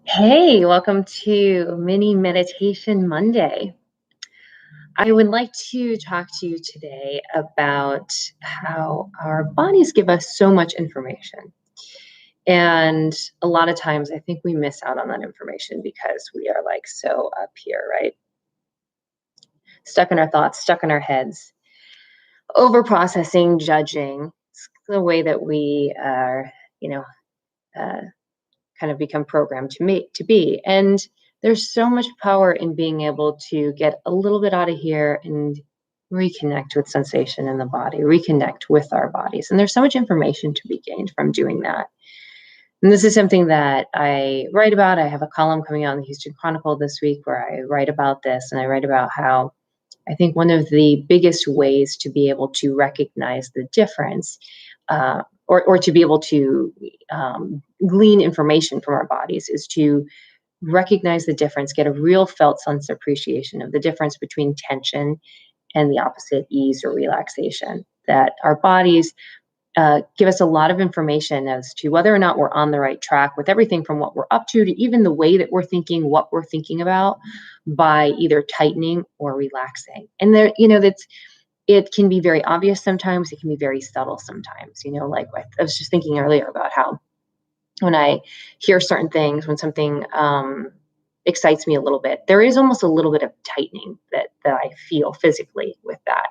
Hey, welcome to Mini Meditation Monday. I would like to talk to you today about how our bodies give us so much information. And a lot of times I think we miss out on that information because we are like so up here, right? Stuck in our thoughts, stuck in our heads, over processing, judging. It's the way that we are, you know, uh, kind of become programmed to be. And there's so much power in being able to get a little bit out of here and reconnect with sensation in the body, reconnect with our bodies. And there's so much information to be gained from doing that. And this is something that I write about. I have a column coming out in the Houston Chronicle this week where I write about this, and I write about how I think one of the biggest ways to be able to recognize the difference, or to be able to glean information from our bodies, is to recognize the difference, get a real felt sense of appreciation of the difference between tension and the opposite, ease or relaxation. That our bodies give us a lot of information as to whether or not we're on the right track with everything from what we're up to even the way that we're thinking, what we're thinking about, by either tightening or relaxing. And there, that's it can be very obvious sometimes. It can be very subtle sometimes. Like I was just thinking earlier about how when I hear certain things, when something excites me a little bit, there is almost a little bit of tightening that I feel physically with that.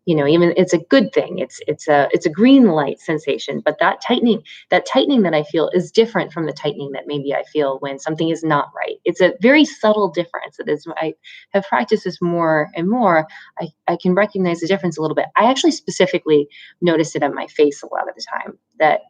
Even it's a good thing. It's a green light sensation, but that tightening that I feel is different from the tightening that maybe I feel when something is not right. It's a very subtle difference. It is. I have practiced this more and more. I can recognize the difference a little bit. I actually specifically notice it on my face a lot of the time. That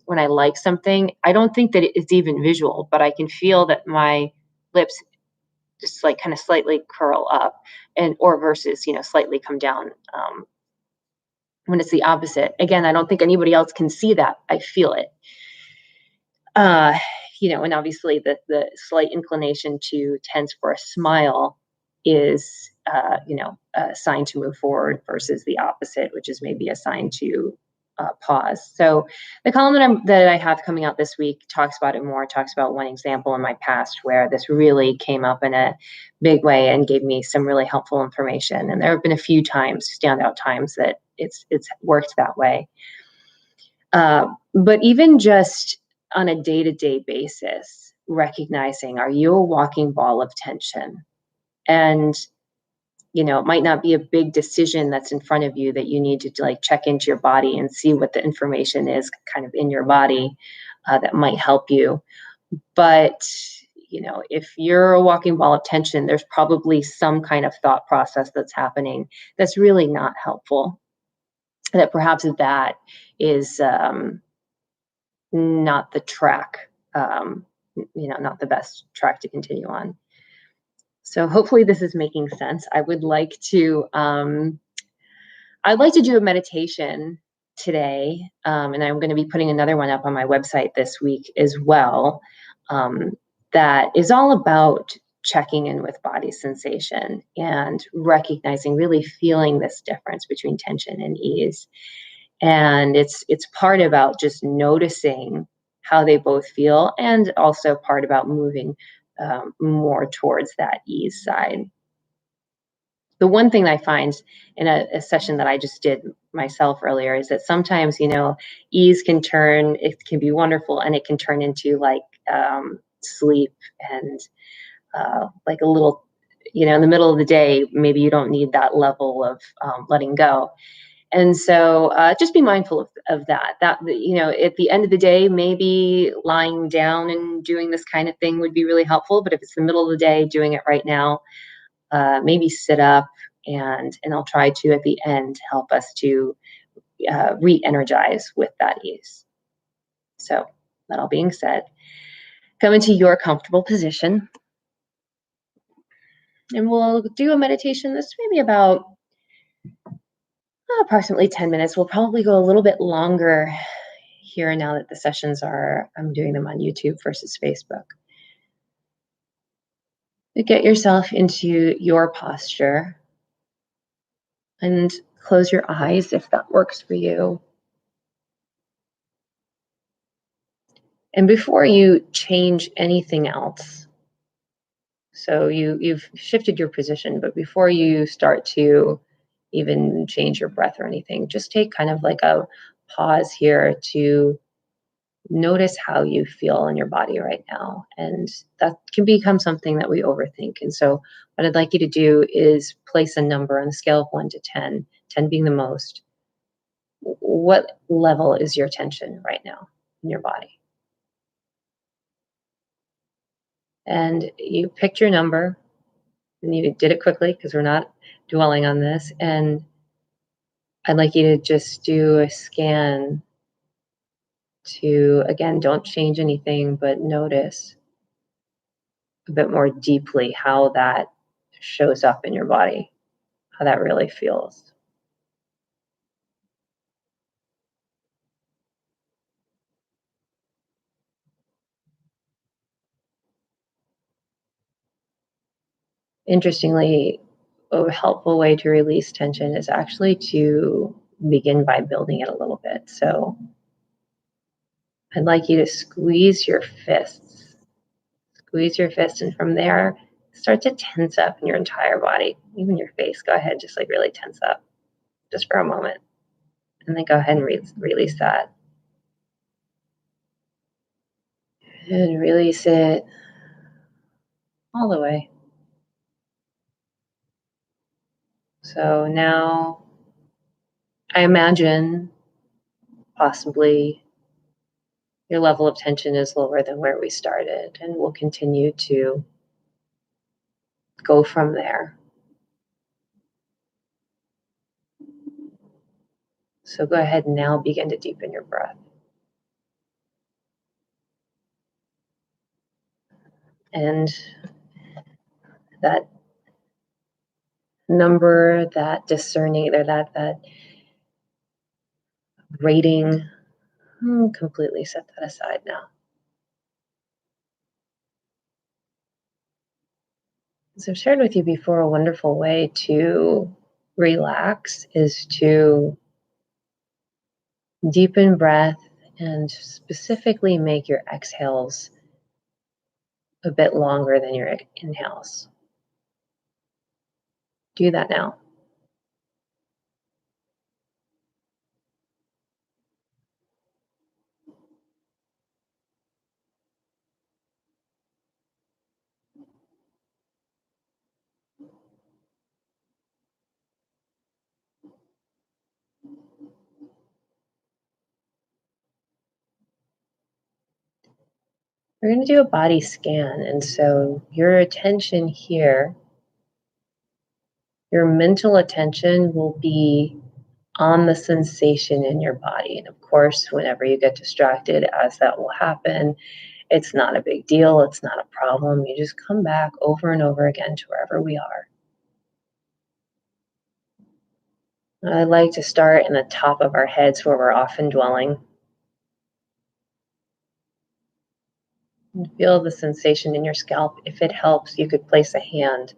when I like something, I don't think that it's even visual, but I can feel that my lips just like kind of slightly curl up, and or versus slightly come down, when it's the opposite. Again, I don't think anybody else can see that. I feel it. uh and obviously the slight inclination to tense for a smile is a sign to move forward, versus the opposite, which is maybe a sign to pause. So the column that I have coming out this week talks about it more. Talks about one example in my past where this really came up in a big way and gave me some really helpful information. And there have been a few times, standout times, that it's worked that way. But even just on a day-to-day basis, recognizing, are you a walking ball of tension? And it might not be a big decision that's in front of you that you need to like check into your body and see what the information is kind of in your body, that might help you. But if you're a walking ball of tension, there's probably some kind of thought process that's happening that's really not helpful. That perhaps that is not the track, not the best track to continue on. So hopefully this is making sense. I'd like to do a meditation today, and I'm going to be putting another one up on my website this week as well. Um, that is all about checking in with body sensation and recognizing, really feeling this difference between tension and ease. And it's part about just noticing how they both feel, and also part about moving more towards that ease side. The one thing I find in a session that I just did myself earlier is that sometimes, ease it can be wonderful, and it can turn into like sleep, and like a little, in the middle of the day, maybe you don't need that level of letting go. And so just be mindful of that. At the end of the day, maybe lying down and doing this kind of thing would be really helpful. But if it's the middle of the day, doing it right now, maybe sit up, and I'll try to, at the end, help us to re-energize with that ease. So that all being said, come into your comfortable position, and we'll do a meditation that's maybe about approximately 10 minutes. We'll probably go a little bit longer here now that the sessions I'm doing them on YouTube versus Facebook. Get yourself into your posture and close your eyes if that works for you. And before you change anything else, so you've shifted your position, but before you start to even change your breath or anything, just take kind of like a pause here to notice how you feel in your body right now. And that can become something that we overthink. And so, what I'd like you to do is place a number on a scale of 1 to 10, 10 being the most. What level is your tension right now in your body? And you picked your number and you did it quickly because we're not dwelling on this. And I'd like you to just do a scan to, again, don't change anything, but notice a bit more deeply how that shows up in your body, how that really feels. Interestingly, a helpful way to release tension is actually to begin by building it a little bit. So I'd like you to squeeze your fists, and from there, start to tense up in your entire body, even your face. Go ahead, just like really tense up just for a moment. And then go ahead and release that. And release it all the way. So now I imagine possibly your level of tension is lower than where we started, and we'll continue to go from there. So go ahead and now begin to deepen your breath. And that number, that discerning, or that rating, completely set that aside now. As I've shared with you before, a wonderful way to relax is to deepen breath and specifically make your exhales a bit longer than your inhales. Do that now. We're going to do a body scan. And so your attention here, your mental attention will be on the sensation in your body. And of course, whenever you get distracted, as that will happen, it's not a big deal. It's not a problem. You just come back over and over again to wherever we are. I like to start in the top of our heads where we're often dwelling. And feel the sensation in your scalp. If it helps, you could place a hand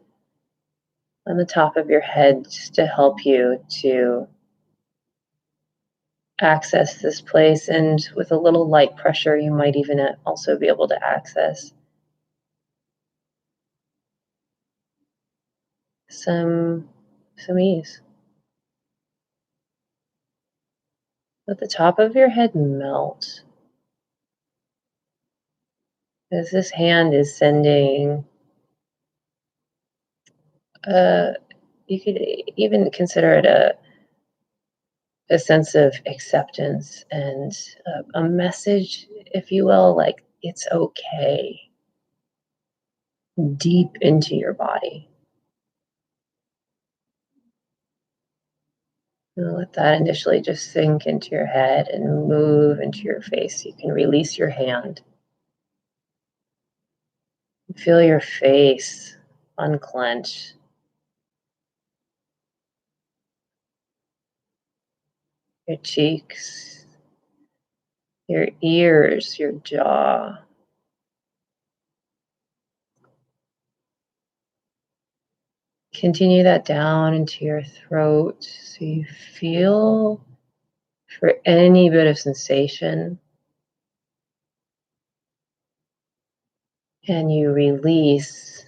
on the top of your head just to help you to access this place. And with a little light pressure, you might even also be able to access some ease. Let the top of your head melt as this hand is sending, you could even consider it a sense of acceptance and a message, if you will, like it's okay, deep into your body. And let that initially just sink into your head and move into your face. You can release your hand. Feel your face unclench. Your cheeks, your ears, your jaw. Continue that down into your throat so you feel for any bit of sensation. and you release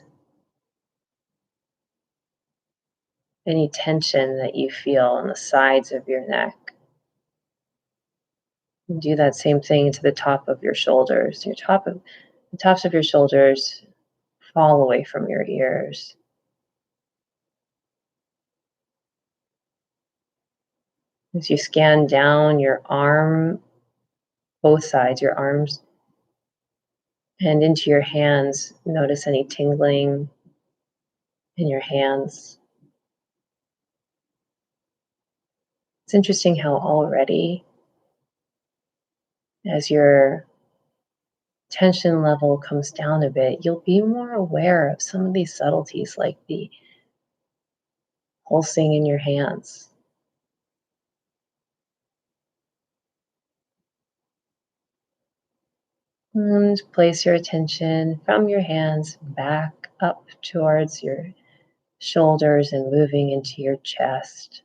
any tension that you feel on the sides of your neck. And do that same thing to the top of your shoulders. The tops of your shoulders fall away from your ears. As you scan down your arm, both sides, your arms, and into your hands, notice any tingling in your hands. It's interesting how already, as your tension level comes down a bit, you'll be more aware of some of these subtleties like the pulsing in your hands. And place your attention from your hands back up towards your shoulders and moving into your chest.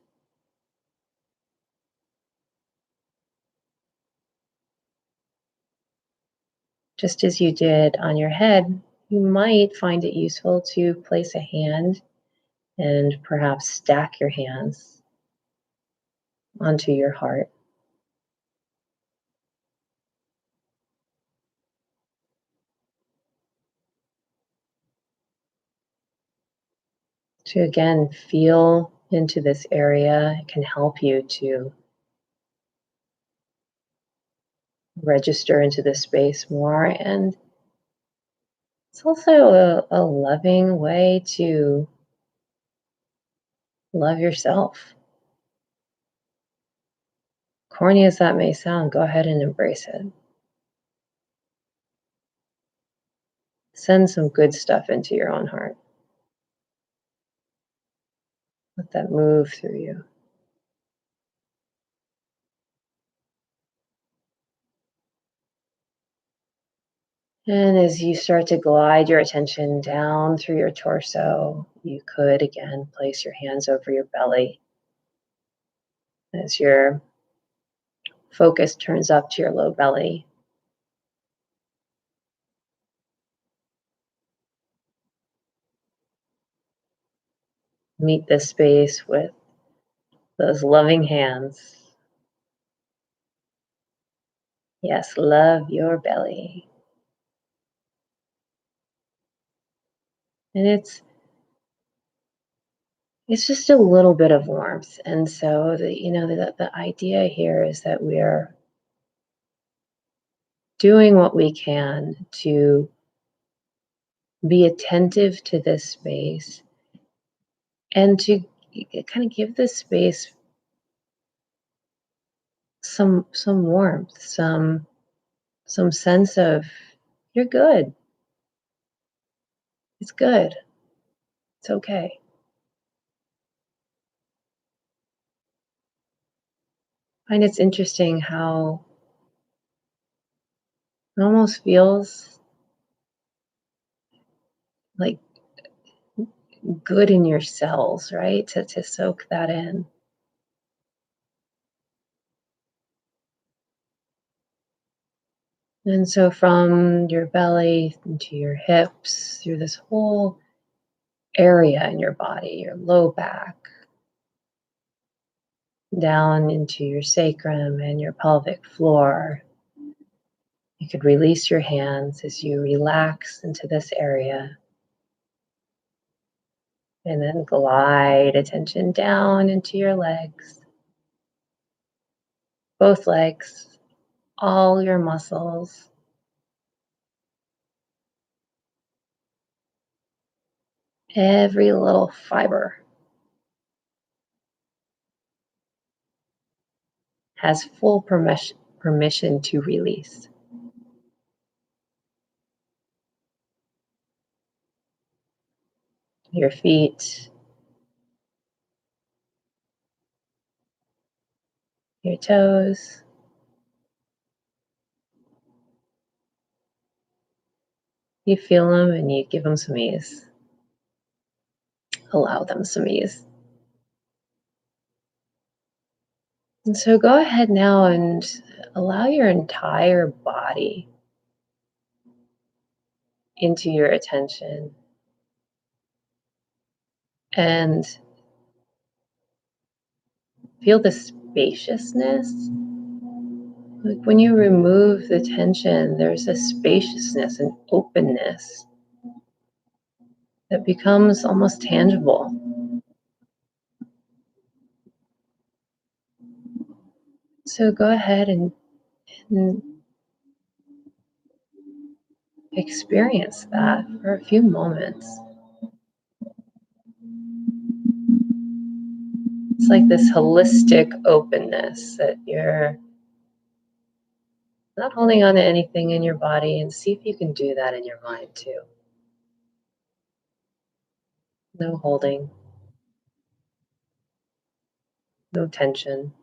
Just as you did on your head, you might find it useful to place a hand and perhaps stack your hands onto your heart to again feel into this area. It can help you to register into this space more. And it's also a loving way to love yourself. Corny as that may sound, go ahead and embrace it. Send some good stuff into your own heart. Let that move through you. And as you start to glide your attention down through your torso, you could again place your hands over your belly as your focus turns up to your low belly. Meet this space with those loving hands. Yes, love your belly. And it's just a little bit of warmth. And so the idea here is that we're doing what we can to be attentive to this space and to kind of give this space some warmth, some sense of you're good. It's good. It's okay. I find it's interesting how it almost feels like good in your cells, right? To soak that in. And so from your belly into your hips, through this whole area in your body, your low back, down into your sacrum and your pelvic floor. You could release your hands as you relax into this area. And then glide attention down into your legs, both legs, all your muscles. Every little fiber has full permission to release. Your feet, your toes, you feel them and you give them some ease. Allow them some ease. And so go ahead now and allow your entire body into your attention and feel the spaciousness. Like when you remove the tension, there's a spaciousness and openness that becomes almost tangible. So go ahead and experience that for a few moments. It's like this holistic openness that you're not holding on to anything in your body, and see if you can do that in your mind too. No holding, no tension.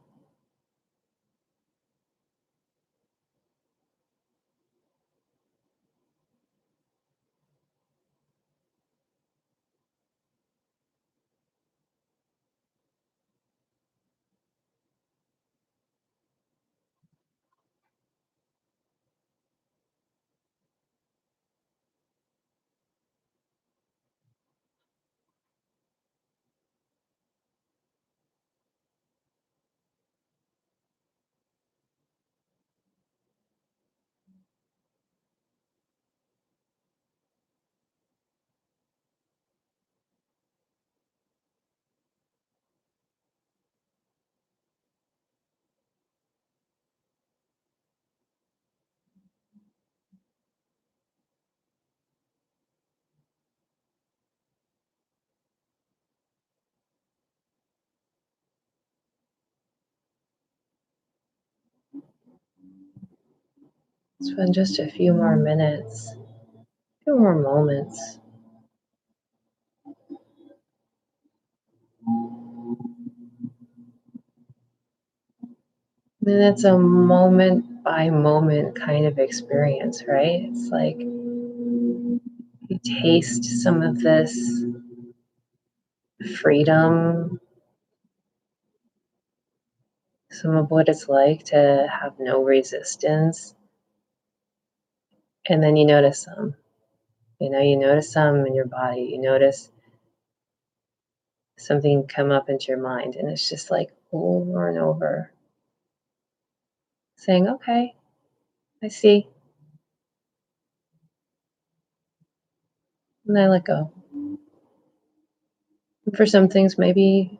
Spend just a few more minutes, a few more moments. And it's a moment by moment kind of experience, right? It's like you taste some of this freedom, some of what it's like to have no resistance. And then you notice some. You notice some in your body. You notice something come up into your mind. And it's just like over and over saying, okay, I see. And I let go. And for some things, maybe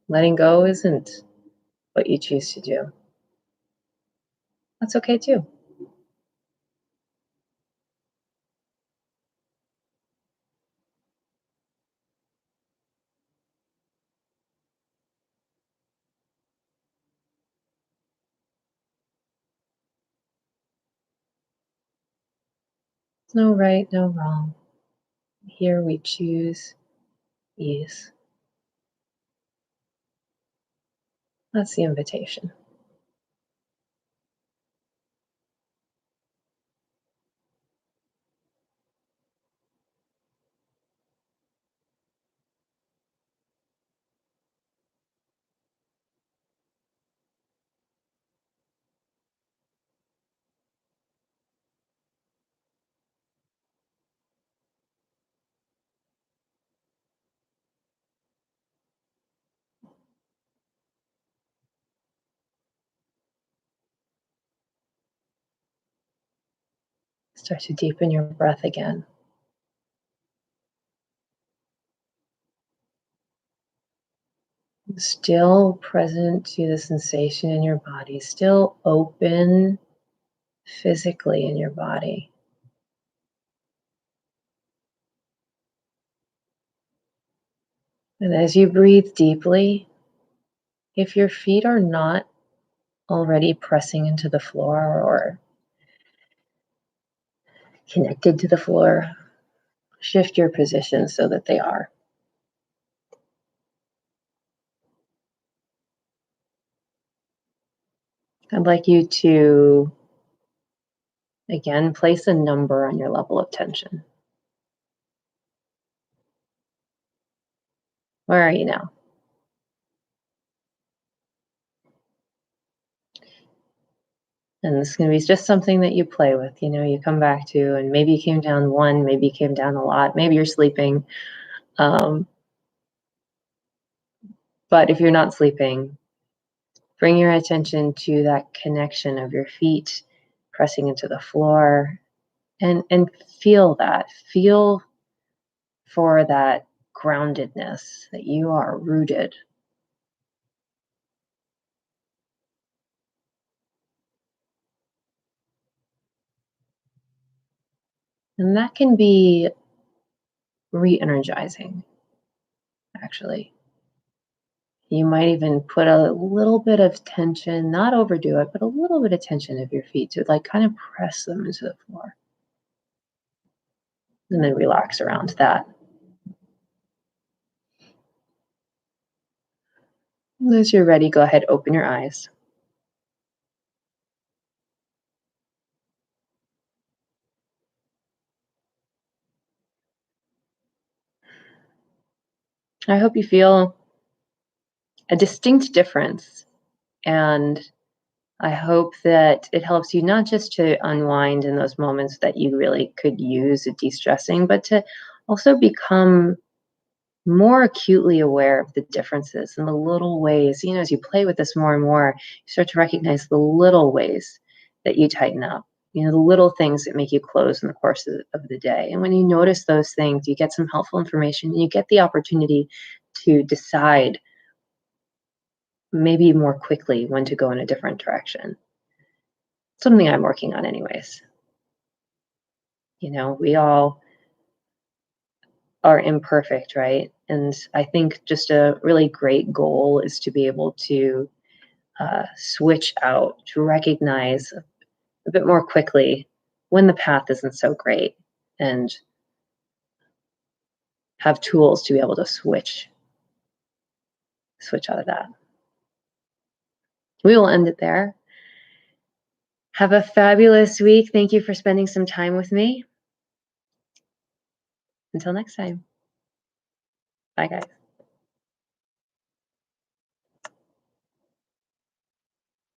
letting go isn't what you choose to do. That's okay too. No right, no wrong. Here we choose ease. That's the invitation. Start to deepen your breath again. Still present to the sensation in your body, still open physically in your body. And as you breathe deeply, if your feet are not already pressing into the floor or connected to the floor, shift your position so that they are. I'd like you to, again, place a number on your level of tension. Where are you now? And this is going to be just something that you play with, you come back to, and maybe you came down one, maybe you came down a lot, maybe you're sleeping. But if you're not sleeping, bring your attention to that connection of your feet pressing into the floor, and feel that. Feel for that groundedness, that you are rooted. And that can be re-energizing, actually. You might even put a little bit of tension, not overdo it, but a little bit of tension of your feet to like kind of press them into the floor. And then relax around that. As you're ready, go ahead, open your eyes. I hope you feel a distinct difference, and I hope that it helps you not just to unwind in those moments that you really could use a de-stressing, but to also become more acutely aware of the differences and the little ways, as you play with this more and more, you start to recognize the little ways that you tighten up, the little things that make you close in the course of the day. And when you notice those things, you get some helpful information and you get the opportunity to decide maybe more quickly when to go in a different direction. Something I'm working on anyways. We all are imperfect, right? And I think just a really great goal is to be able to switch out, to recognize a bit more quickly when the path isn't so great, and have tools to be able to switch out of that. We will end it there. Have a fabulous week. Thank you for spending some time with me. Until next time. Bye, guys.